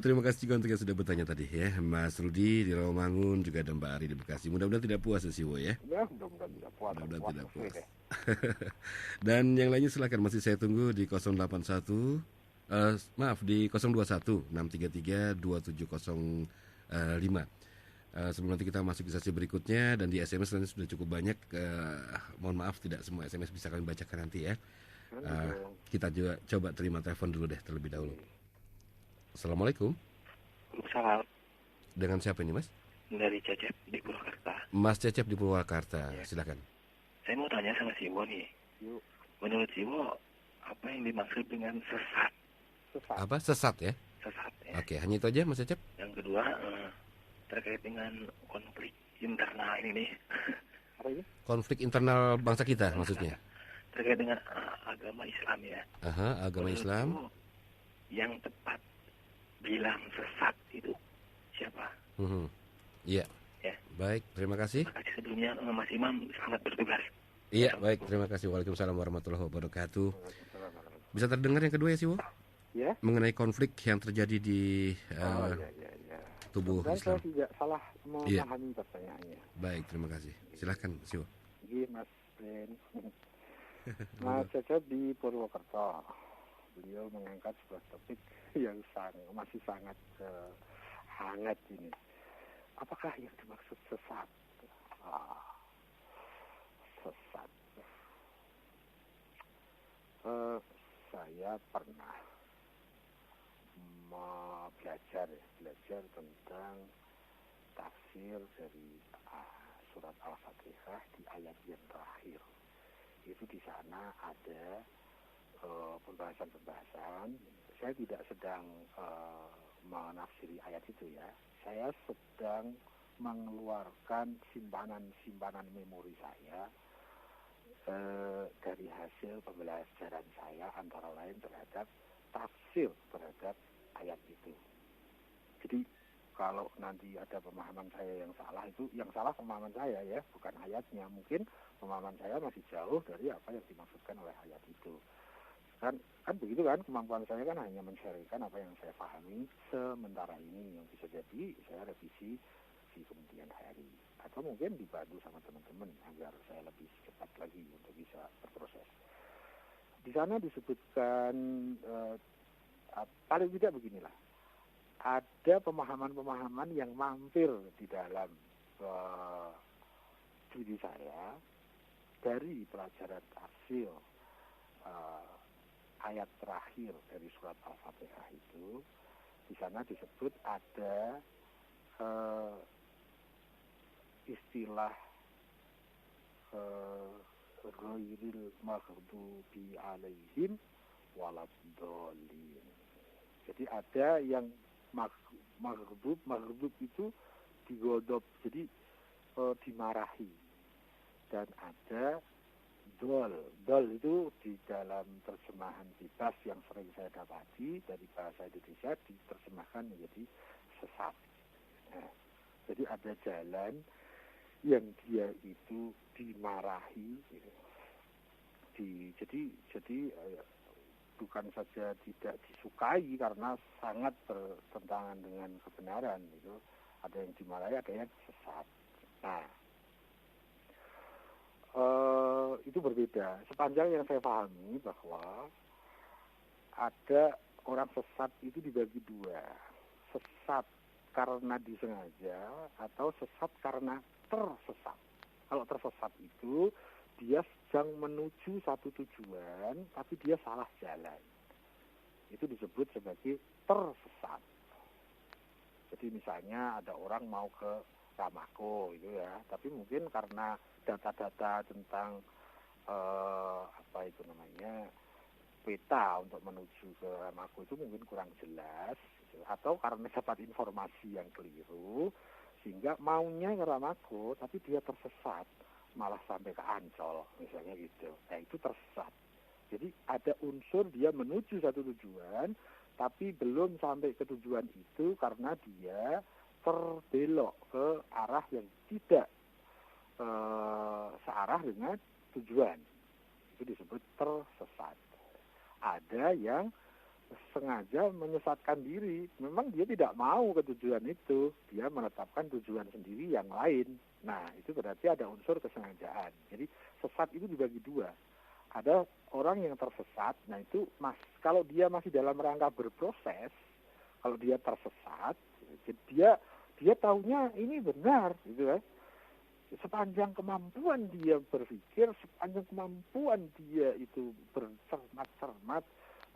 Terima kasih juga untuk yang sudah bertanya tadi ya, Mas Rudi di Rawamangun, juga ada Mbak Ari di Bekasi. Mudah-mudahan tidak puas ya Siwo ya. Mudah-mudahan tidak puas. Mudah-mudahan tidak puas. Dan yang lainnya silakan masih saya tunggu di 081 di 021 633 2705. Sebelum nanti kita masuk ke sesi berikutnya dan di SMS nanti sudah cukup banyak. Mohon maaf tidak semua SMS bisa kami bacakan nanti ya. Kita juga coba terima telepon dulu deh terlebih dahulu. Assalamualaikum. Salam. Dengan siapa ini Mas? Dari Cecep di Purwakarta. Mas Cecep di Purwakarta, ya. Silakan. Saya mau tanya sama Siwo nih. Menurut Siwo, apa yang dimaksud dengan sesat? Apa? Sesat ya? Sesat ya. Oke, hanya itu aja Mas Cecep. Yang kedua, terkait dengan konflik internal ini nih. Apa ini? Konflik internal bangsa kita maksudnya? Terkait dengan agama Islam ya. Agama Islam. Yang tepat bilang sesat itu siapa? Iya. Ya. Baik, terima kasih. Terima kasih sebelumnya Mas Imam, selamat bertugas. Iya, baik, terima kasih. Waalaikumsalam warahmatullahi wabarakatuh. Bisa terdengar yang kedua ya Siwo? Ya. Mengenai konflik yang terjadi di tubuh Islam. Saya tidak salah memahami pertanyaannya. Baik, terima kasih. Silahkan Siwo. Iya Mas Ben. Mas Cecep di Purwokerto. Beliau mengangkat sebuah topik yang masih sangat hangat ini. Apakah yang dimaksud sesat? Sesat. Saya pernah belajar tentang tafsir dari surat Al-Fatihah di ayat yang terakhir. Itu di sana ada pembahasan-pembahasan. Saya tidak sedang menafsiri ayat itu ya. Saya sedang mengeluarkan simpanan memori saya dari hasil pembelajaran saya antara lain terhadap tafsir terhadap ayat itu. Jadi kalau nanti ada pemahaman saya yang salah, itu yang salah pemahaman saya ya, bukan ayatnya. Mungkin pemahaman saya masih jauh dari apa yang dimaksudkan oleh ayat itu. Kan begitu kan, kemampuan saya kan hanya men-sharingkan apa yang saya pahami sementara ini, yang bisa jadi saya revisi di kemudian hari, atau mungkin dibantu sama teman-teman agar saya lebih cepat lagi untuk bisa berproses. Di sana disebutkan paling tidak beginilah, ada pemahaman-pemahaman yang mampir di dalam diri saya dari pelajaran tafsir ayat terakhir dari surat Al-Fatihah itu. Di sana disebut ada istilah ghairil maghdubi alaihim waladdallin. Jadi ada yang maghdub itu digodop, jadi dimarahi. Dan ada dol itu di dalam terjemahan bebas yang sering saya dapati dari bahasa Indonesia diterjemahkan menjadi sesat. Nah, jadi ada jalan yang dia itu dimarahi, jadi bukan saja tidak disukai karena sangat bertentangan dengan kebenaran itu. Ada yang dimarahi, ada yang sesat. Nah, itu berbeda. Sepanjang yang saya pahami bahwa ada orang sesat itu dibagi dua. Sesat karena disengaja atau sesat karena tersesat. Kalau tersesat itu dia sedang menuju satu tujuan tapi dia salah jalan. Itu disebut sebagai tersesat. Jadi misalnya ada orang mau ke Ramako itu ya, tapi mungkin karena data-data tentang peta untuk menuju ke Ramako itu mungkin kurang jelas, atau karena dapat informasi yang keliru sehingga maunya ke Ramako tapi dia tersesat malah sampai ke Ancol misalnya gitu. Nah, itu tersesat. Jadi ada unsur dia menuju satu tujuan tapi belum sampai ke tujuan itu karena dia terbelok ke arah yang tidak searah dengan tujuan. Itu disebut tersesat. Ada yang sengaja menyesatkan diri. Memang dia tidak mau ke tujuan itu. Dia menetapkan tujuan sendiri yang lain. Nah, itu berarti ada unsur kesengajaan. Jadi sesat itu dibagi dua. Ada orang yang tersesat. Nah, itu kalau dia masih dalam rangka berproses, kalau dia tersesat, dia taunya ini benar, gitu kan. Sepanjang kemampuan dia berpikir, sepanjang kemampuan dia itu bercermat-cermat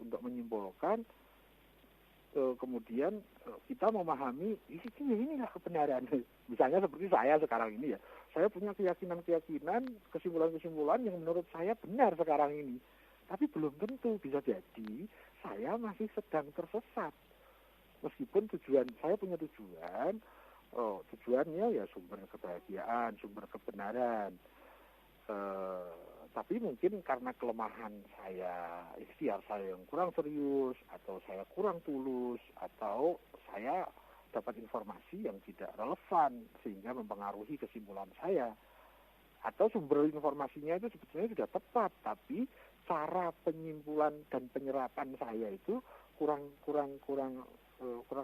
untuk menyimpulkan, kemudian kita memahami inilah kebenaran. Misalnya seperti saya sekarang ini ya, saya punya keyakinan-keyakinan, kesimpulan-kesimpulan yang menurut saya benar sekarang ini. Tapi belum tentu, bisa jadi saya masih sedang tersesat. Meskipun saya punya tujuan, tujuannya ya sumber kebahagiaan, sumber kebenaran. Tapi mungkin karena kelemahan saya, ikhtiar saya yang kurang serius, atau saya kurang tulus, atau saya dapat informasi yang tidak relevan sehingga mempengaruhi kesimpulan saya. Atau sumber informasinya itu sebetulnya sudah tepat, tapi cara penyimpulan dan penyerapan saya itu kurang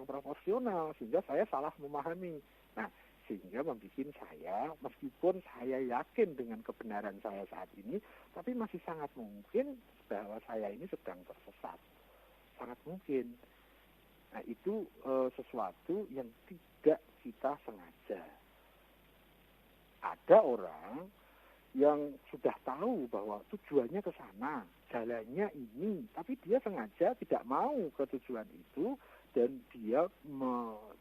proporsional sehingga saya salah memahami. Nah, sehingga membuat saya, meskipun saya yakin dengan kebenaran saya saat ini, tapi masih sangat mungkin bahwa saya ini sedang tersesat. Sangat mungkin. Nah, itu sesuatu yang tidak kita sengaja. Ada orang yang sudah tahu bahwa tujuannya ke sana, jalannya ini, tapi dia sengaja tidak mau ke tujuan itu, dan dia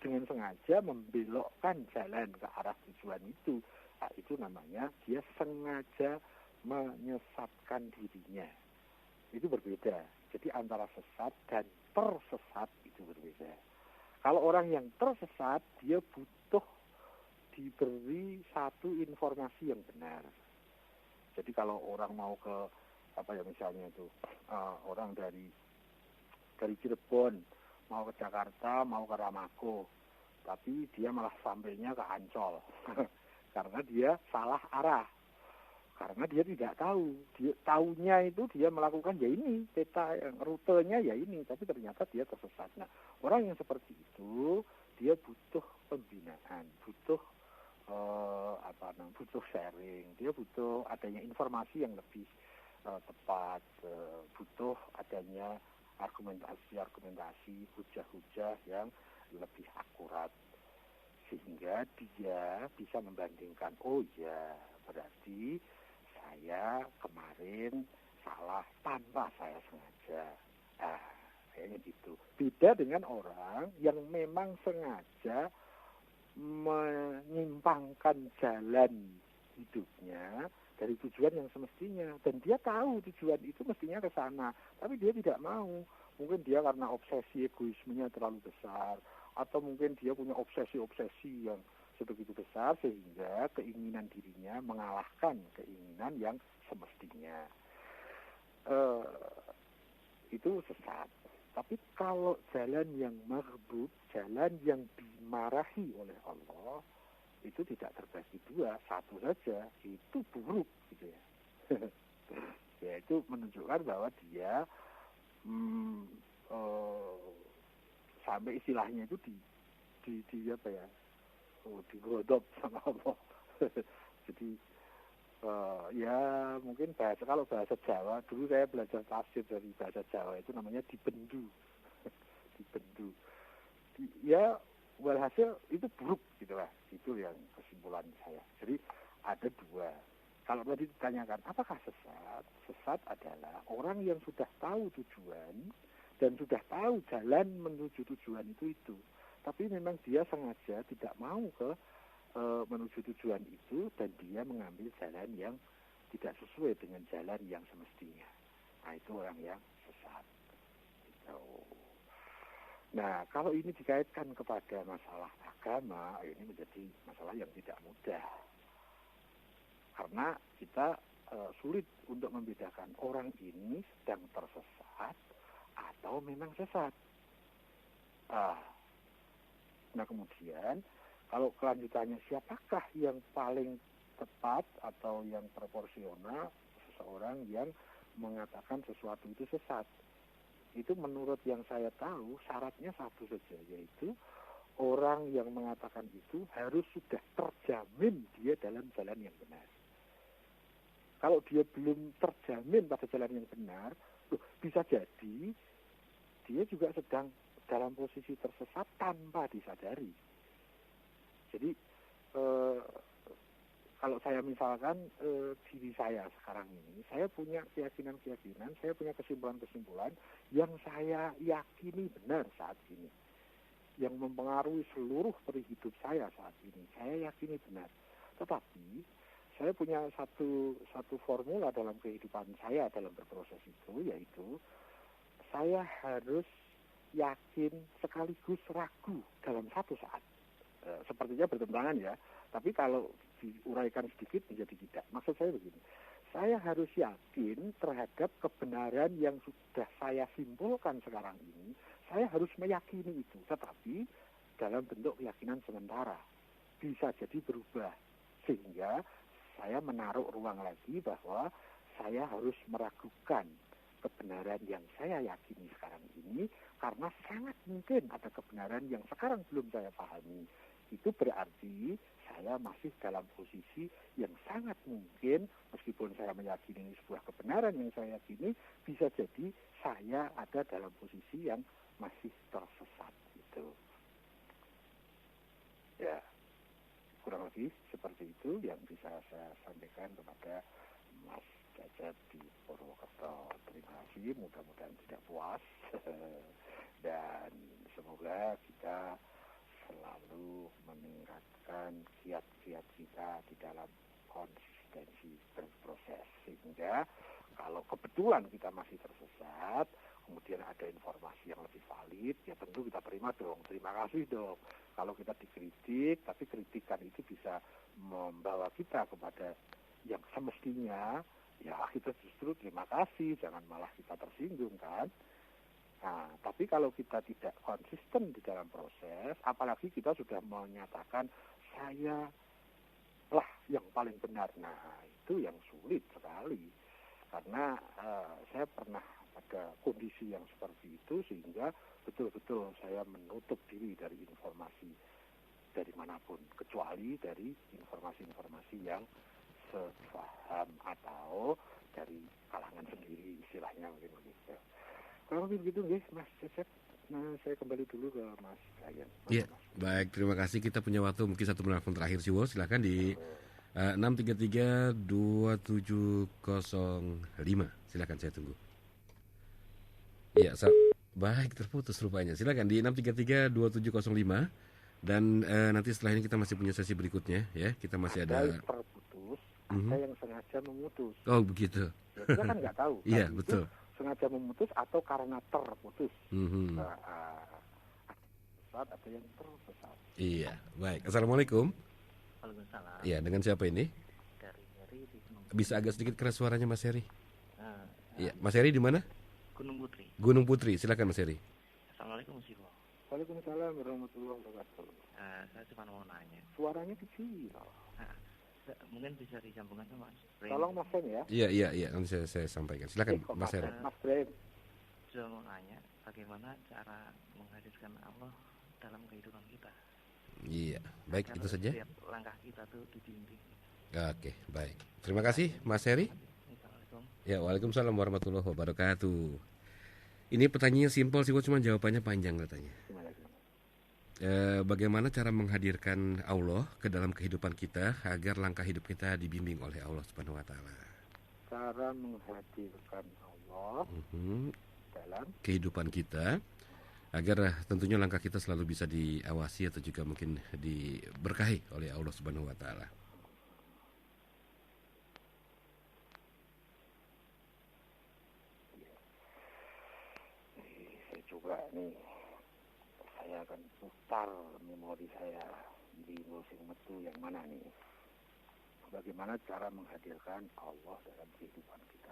dengan sengaja membelokkan jalan ke arah tujuan itu. Nah, itu namanya dia sengaja menyesatkan dirinya. Itu berbeda. Jadi antara sesat dan tersesat itu berbeda. Kalau orang yang tersesat, dia butuh diberi satu informasi yang benar. Jadi kalau orang mau ke misalnya itu orang dari Cirebon mau ke Jakarta, mau ke Ramako, tapi dia malah sampainya ke Ancol karena dia salah arah, karena dia tidak tahu. Dia tahunya itu dia melakukan ya ini peta rutenya ya ini, tapi ternyata dia tersesat. Nah, orang yang seperti itu dia butuh pembinaan, butuh butuh sharing, dia butuh adanya informasi yang lebih tepat, butuh adanya argumentasi, hujah-hujah yang lebih akurat, sehingga dia bisa membandingkan, oh ya berarti saya kemarin salah tanpa saya sengaja. Kayaknya gitu. Beda dengan orang yang memang sengaja menyimpangkan jalan hidupnya dari tujuan yang semestinya, dan dia tahu tujuan itu mestinya ke sana, tapi dia tidak mau. Mungkin dia karena obsesi egoismenya terlalu besar, atau mungkin dia punya obsesi-obsesi yang sebegitu besar sehingga keinginan dirinya mengalahkan keinginan yang semestinya. Itu sesat. Tapi kalau jalan yang maghbub, jalan yang dimarahi oleh Allah, itu tidak terbagi dua, satu saja, itu buruk gitu ya. Ya itu menunjukkan bahwa dia sampai istilahnya itu digodop sama Allah. Jadi ya mungkin kalau bahasa Jawa, dulu saya belajar tafsir dari bahasa Jawa itu namanya dibendu. Dibendu. Ya walhasil itu buruk gitulah. Itu yang kesimpulan saya. Jadi ada dua. Kalau tadi ditanyakan apakah sesat? Sesat adalah orang yang sudah tahu tujuan dan sudah tahu jalan menuju tujuan itu. Tapi memang dia sengaja tidak mau menuju tujuan itu, dan dia mengambil jalan yang tidak sesuai dengan jalan yang semestinya. Nah, itu orang yang sesat. Gitu. Nah, kalau ini dikaitkan kepada masalah agama, ini menjadi masalah yang tidak mudah. Karena kita sulit untuk membedakan orang ini sedang tersesat atau memang sesat. Nah, kemudian kalau kelanjutannya siapakah yang paling tepat atau yang proporsional seseorang yang mengatakan sesuatu itu sesat? Itu menurut yang saya tahu syaratnya satu saja, yaitu orang yang mengatakan itu harus sudah terjamin dia dalam jalan yang benar. Kalau dia belum terjamin pada jalan yang benar, bisa jadi dia juga sedang dalam posisi tersesat tanpa disadari. Jadi kalau saya misalkan diri saya sekarang ini, saya punya keyakinan-keyakinan, saya punya kesimpulan-kesimpulan yang saya yakini benar saat ini, yang mempengaruhi seluruh perihidup saya saat ini. Saya yakini benar. Tetapi saya punya satu formula dalam kehidupan saya dalam berproses itu, yaitu saya harus yakin sekaligus ragu dalam satu saat. Sepertinya bertentangan ya, tapi kalau diuraikan sedikit menjadi tidak. Maksud saya begini, saya harus yakin terhadap kebenaran yang sudah saya simpulkan sekarang ini, saya harus meyakini itu, tetapi dalam bentuk keyakinan sementara, bisa jadi berubah, sehingga saya menaruh ruang lagi bahwa saya harus meragukan kebenaran yang saya yakini sekarang ini, karena sangat mungkin ada kebenaran yang sekarang belum saya pahami. Itu berarti saya masih dalam posisi yang sangat mungkin, meskipun saya meyakini ini sebuah kebenaran yang saya yakini, bisa jadi saya ada dalam posisi yang masih tersesat. Gitu. Ya, kurang lebih seperti itu yang bisa saya sampaikan kepada Mas Cecep di Purwokerto. Terima kasih, mudah-mudahan tidak puas dan semoga kita selalu meningkatkan kiat-kiat kita di dalam konsistensi berproses, sehingga kalau kebetulan kita masih tersesat, kemudian kemudian ada informasi yang lebih valid, ya tentu kita terima dong, terima kasih dong. Kalau kita dikritik, tapi kritikan itu bisa membawa kita kepada yang semestinya, ya kita justru terima kasih, jangan malah kita tersinggung kan. Nah, tapi kalau kita tidak konsisten di dalam proses, apalagi kita sudah menyatakan saya lah yang paling benar, nah itu yang sulit sekali. Karena saya pernah ada kondisi yang seperti itu sehingga betul-betul saya menutup diri dari informasi dari manapun, kecuali dari informasi-informasi yang sepaham atau dari kalangan sendiri, istilahnya mungkin begitu. Kalau begitu, Mas Cecep, nah saya kembali dulu ke Mas Brian. Iya, baik, terima kasih. Kita punya waktu mungkin satu menelpon terakhir sih, silakan di 633-2705. Silakan, saya tunggu. Iya, baik, terputus rupanya. Silakan di 633-2705. Dan nanti setelah ini kita masih punya sesi berikutnya, ya. Kita masih ada yang terputus, ada yang sengaja memutus. Oh, begitu. Ya, kita kan nggak tahu. Iya, betul. Sengaja memutus atau karena terputus. Atau yang tersesat. Iya, baik. Assalamualaikum. Waalaikumsalam. Iya, dengan siapa ini? Dari Heri di Gunung. Bisa agak sedikit keras suaranya, Mas Heri. Iya, Mas Heri di mana? Gunung Putri. Gunung Putri, silakan Mas Heri. Assalamualaikum Mas Iwo. Waalaikumsalam warahmatullahi wabarakatuh. Saya cuma mau nanya. Suaranya kecil. Mungkin bisa disambungkan sama Mas Brem. Tolong Mas Brem ya. Iya, nanti saya sampaikan. Silakan Mas Heri. Mas Brem. Saya mau nanya, bagaimana cara menghadirkan Allah dalam kehidupan kita? Iya, baik. Agar itu saja. Setiap langkah kita tuh dibimbing. Oke, baik. Terima kasih Mas Heri. Ya, waalaikumsalam warahmatullahi wabarakatuh. Ini pertanyaannya simpel sih, cuma jawabannya panjang katanya. Bagaimana cara menghadirkan Allah ke dalam kehidupan kita agar langkah hidup kita dibimbing oleh Allah Subhanahu Wa Taala? Cara menghadirkan Allah dalam kehidupan kita agar tentunya langkah kita selalu bisa diawasi atau juga mungkin diberkahi oleh Allah Subhanahu Wa Taala. Saya coba nih. Saya akan putar memori saya di musim metu yang mana nih. Bagaimana cara menghadirkan Allah dalam kehidupan kita.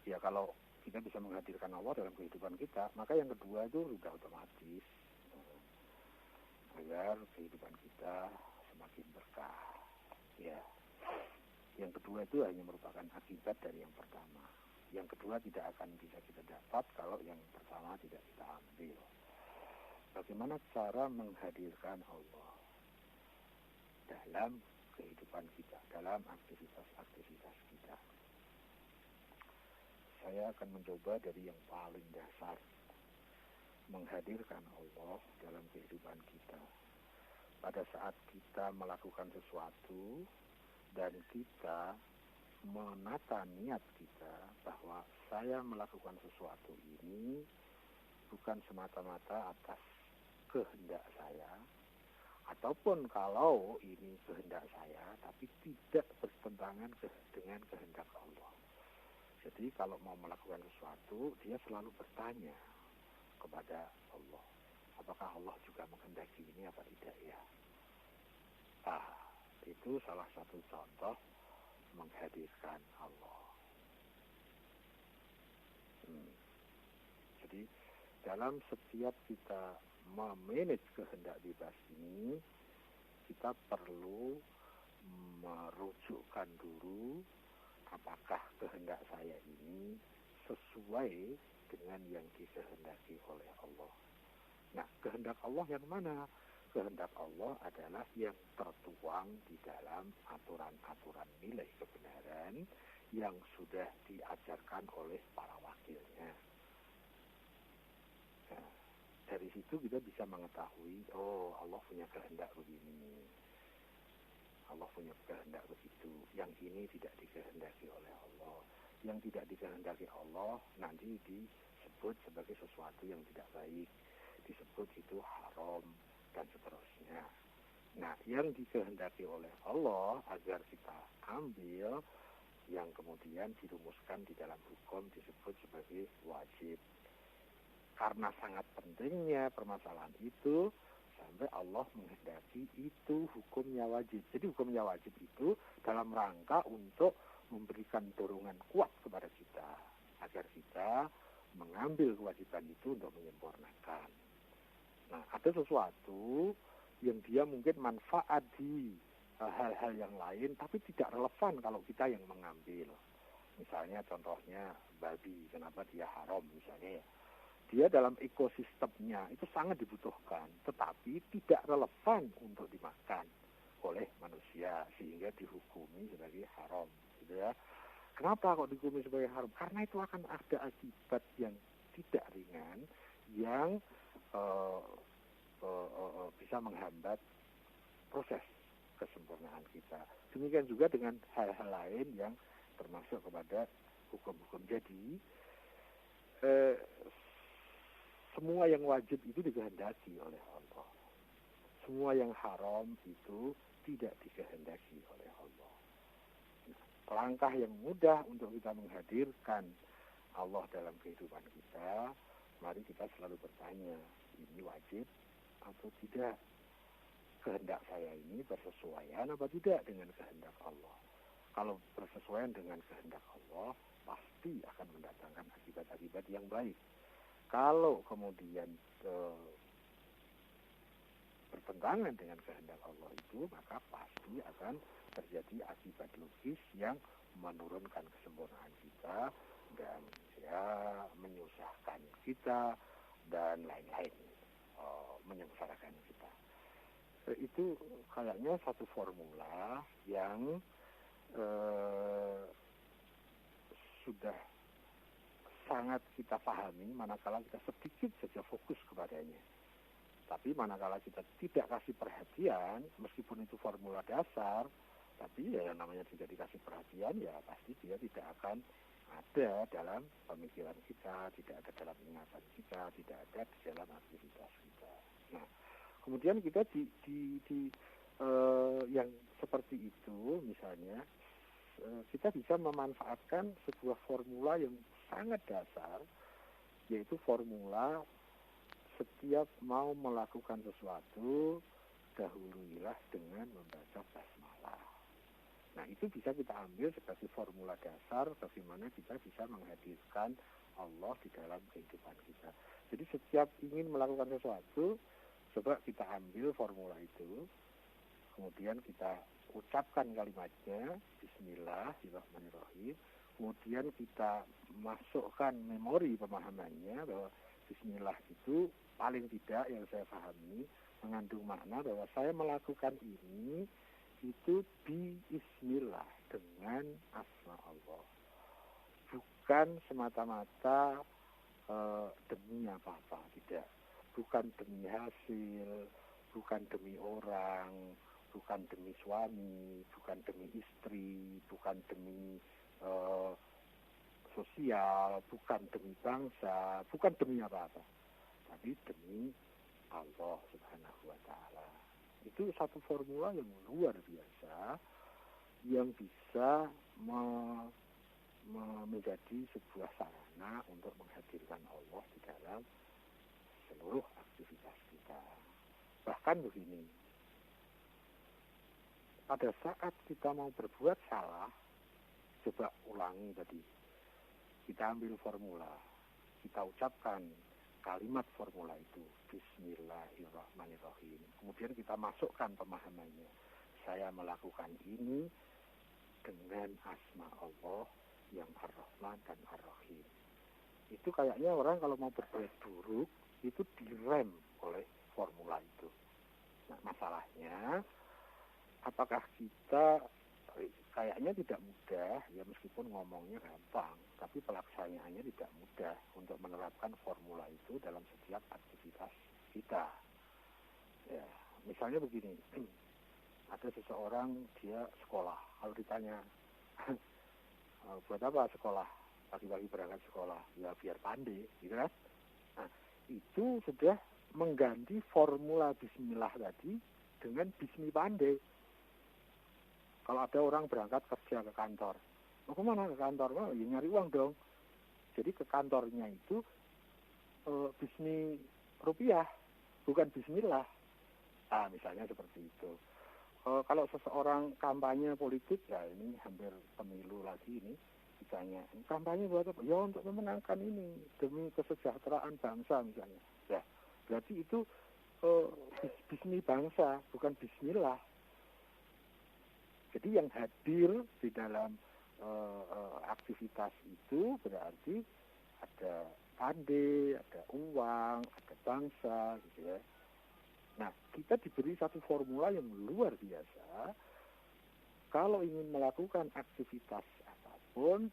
Ya kalau kita bisa menghadirkan Allah dalam kehidupan kita, maka yang kedua itu sudah otomatis. Agar kehidupan kita semakin berkah. Ya. Yang kedua itu hanya merupakan akibat dari yang pertama. Yang kedua tidak akan bisa kita dapat kalau yang pertama tidak kita ambil. Bagaimana cara menghadirkan Allah dalam kehidupan kita, dalam aktivitas-aktivitas kita? Saya akan mencoba dari yang paling dasar, menghadirkan Allah dalam kehidupan kita. Pada saat kita melakukan sesuatu dan kita menata niat kita bahwa saya melakukan sesuatu ini bukan semata-mata atas kehendak saya, ataupun kalau ini kehendak saya tapi tidak bertentangan dengan kehendak Allah. Jadi kalau mau melakukan sesuatu, dia selalu bertanya kepada Allah, apakah Allah juga menghendaki ini apa tidak ya? Itu salah satu contoh menghadirkan Allah. Jadi dalam setiap kita memanage kehendak bebas ini, kita perlu merujukkan dulu apakah kehendak saya ini sesuai dengan yang dikehendaki oleh Allah. Nah, kehendak Allah yang mana? Kehendak Allah adalah yang tertuang di dalam aturan-aturan nilai kebenaran yang sudah diajarkan oleh para wakilnya. Nah, dari situ kita bisa mengetahui, oh Allah punya kehendak begini, Allah punya kehendak begitu, yang ini tidak dikehendaki oleh Allah, yang tidak dikehendaki Allah nanti disebut sebagai sesuatu yang tidak baik, disebut itu haram, dan seterusnya. Nah, yang dikehendaki oleh Allah agar kita ambil yang kemudian dirumuskan di dalam hukum disebut sebagai wajib. Karena sangat pentingnya permasalahan itu, sampai Allah menghendaki itu hukumnya wajib. Jadi hukumnya wajib itu dalam rangka untuk memberikan dorongan kuat kepada kita, agar kita mengambil kewajiban itu untuk menyempurnakan. Nah, ada sesuatu yang dia mungkin manfaat di hal-hal yang lain, tapi tidak relevan kalau kita yang mengambil. Misalnya contohnya babi, kenapa dia haram misalnya. Dia dalam ekosistemnya itu sangat dibutuhkan, tetapi tidak relevan untuk dimakan oleh manusia, sehingga dihukumi sebagai haram. Gitu ya. Kenapa kok dihukumi sebagai haram? Karena itu akan ada akibat yang tidak ringan, yang bisa menghambat proses kesempurnaan kita. Demikian juga dengan hal-hal lain yang termasuk kepada hukum-hukum. Jadi semua yang wajib itu dikehendaki oleh Allah. Semua yang haram itu tidak dikehendaki oleh Allah. Nah, langkah yang mudah untuk kita menghadirkan Allah dalam kehidupan kita, mari kita selalu bertanya, ini wajib atau tidak? Kehendak saya ini bersesuaian apa tidak dengan kehendak Allah? Kalau bersesuaian dengan kehendak Allah, pasti akan mendatangkan akibat-akibat yang baik. Kalau kemudian bertentangan dengan kehendak Allah itu, maka pasti akan terjadi akibat logis yang menurunkan kesempurnaan kita dan ya menyusahkan kita dan lain-lain, menyengsarakan kita. Itu kayaknya satu formula yang sudah sangat kita pahami manakala kita sedikit saja fokus kepadanya. Tapi manakala kita tidak kasih perhatian, meskipun itu formula dasar, tapi ya yang namanya tidak dikasih perhatian, ya pasti dia tidak akan ada dalam pemikiran kita, tidak ada dalam ingatan kita, tidak ada di dalam aktivitas kita. Nah, kemudian kita di yang seperti itu, misalnya, kita bisa memanfaatkan sebuah formula yang sangat dasar, yaitu formula setiap mau melakukan sesuatu, dahuluilah dengan membaca basmalah. Nah, itu bisa kita ambil sebagai formula dasar bagaimana kita bisa menghadirkan Allah di dalam kehidupan kita. Jadi setiap ingin melakukan sesuatu, coba kita ambil formula itu, kemudian kita ucapkan kalimatnya, Bismillahirrahmanirrahim, kemudian kita masukkan memori pemahamannya bahwa Bismillah itu paling tidak yang saya pahami mengandung makna bahwa saya melakukan ini itu Bismillah, dengan asma Allah, bukan semata-mata demi apa-apa, tidak, bukan demi hasil, bukan demi orang, bukan demi suami, bukan demi istri, bukan demi sosial, bukan demi bangsa, bukan demi apa-apa, tapi demi Allah Subhanahu wa Ta'ala. Itu satu formula yang luar biasa yang bisa menjadi sebuah sarana untuk menghadirkan Allah di dalam seluruh aktivitas kita. Bahkan begini, pada saat kita mau berbuat salah, coba ulangi tadi. Kita ambil formula, kita ucapkan kalimat formula itu, Bismillahirrahmanirrahim. Kemudian kita masukkan pemahamannya. Saya melakukan ini dengan asma Allah yang Ar-Rahman dan Ar-Rahim. Itu kayaknya orang kalau mau berbuat buruk, itu direm oleh formula itu. Nah, masalahnya, apakah kita kayaknya tidak mudah, ya meskipun ngomongnya gampang, tapi pelaksanaannya tidak mudah untuk menerapkan formula itu dalam setiap aktivitas kita. Ya, misalnya begini, ada seseorang dia sekolah, kalau ditanya, buat apa sekolah? Pagi-pagi berangkat sekolah, ya biar pandai, gitu kan? Nah, itu sudah mengganti formula Bismillah tadi dengan Bismi pandai. Kalau ada orang berangkat kerja ke kantor, Oh, kemana? Ke kantor? Oh, ya nyari uang dong. Jadi ke kantornya itu bisnis rupiah, bukan bismillah. Misalnya seperti itu. Kalau seseorang kampanye politik, ya ini hampir pemilu lagi ini, misalnya kampanye buat apa? Ya untuk memenangkan ini demi kesejahteraan bangsa misalnya. Ya, berarti itu bisnis bangsa, bukan bismillah. Jadi yang hadir di dalam aktivitas itu berarti ada pande, ada uang, ada bangsa, gitu ya. Nah, kita diberi satu formula yang luar biasa. Kalau ingin melakukan aktivitas apapun,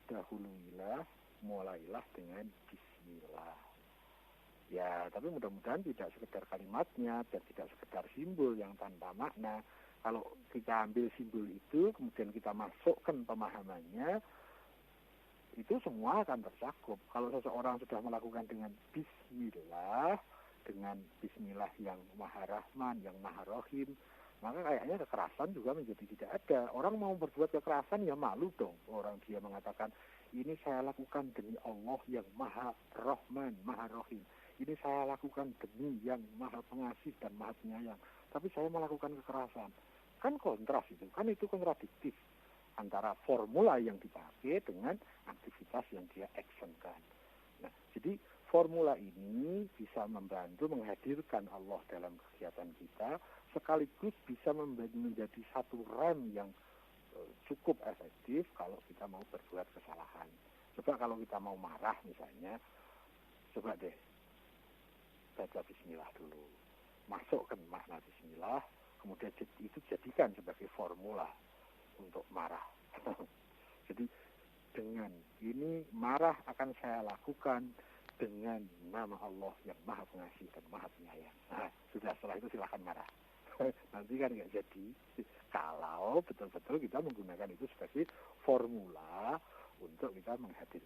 dahuluilah, mulailah dengan bismillah. Ya, tapi mudah-mudahan tidak sekedar kalimatnya dan tidak sekedar simbol yang tanpa makna. Kalau kita ambil simbol itu, kemudian kita masukkan pemahamannya, itu semua akan tercakup. Kalau seseorang sudah melakukan dengan bismillah yang maha rahman, yang maha rahim, maka kayaknya kekerasan juga menjadi tidak ada. Orang mau berbuat kekerasan ya malu dong. Orang dia mengatakan, ini saya lakukan demi Allah yang maha rahman, maha rahim. Ini saya lakukan demi yang maha pengasih dan maha penyayang. Tapi saya melakukan kekerasan. Kan kontras itu, kan itu kontradiktif antara formula yang dipakai dengan aktivitas yang dia actionkan. Nah, jadi formula ini bisa membantu menghadirkan Allah dalam kegiatan kita, sekaligus bisa menjadi satu rem yang cukup efektif kalau kita mau berbuat kesalahan. Coba kalau kita mau marah misalnya, coba deh baca bismillah dulu, masukkan makna bismillah, kemudian itu jadikan sebagai formula untuk marah. Jadi dengan ini marah akan saya lakukan dengan nama Allah yang maha pengasih dan maha penyayang. Nah, sudah, setelah itu silahkan marah. Nanti kan nggak jadi. Kalau betul-betul kita menggunakan itu sebagai formula untuk kita menghadirkan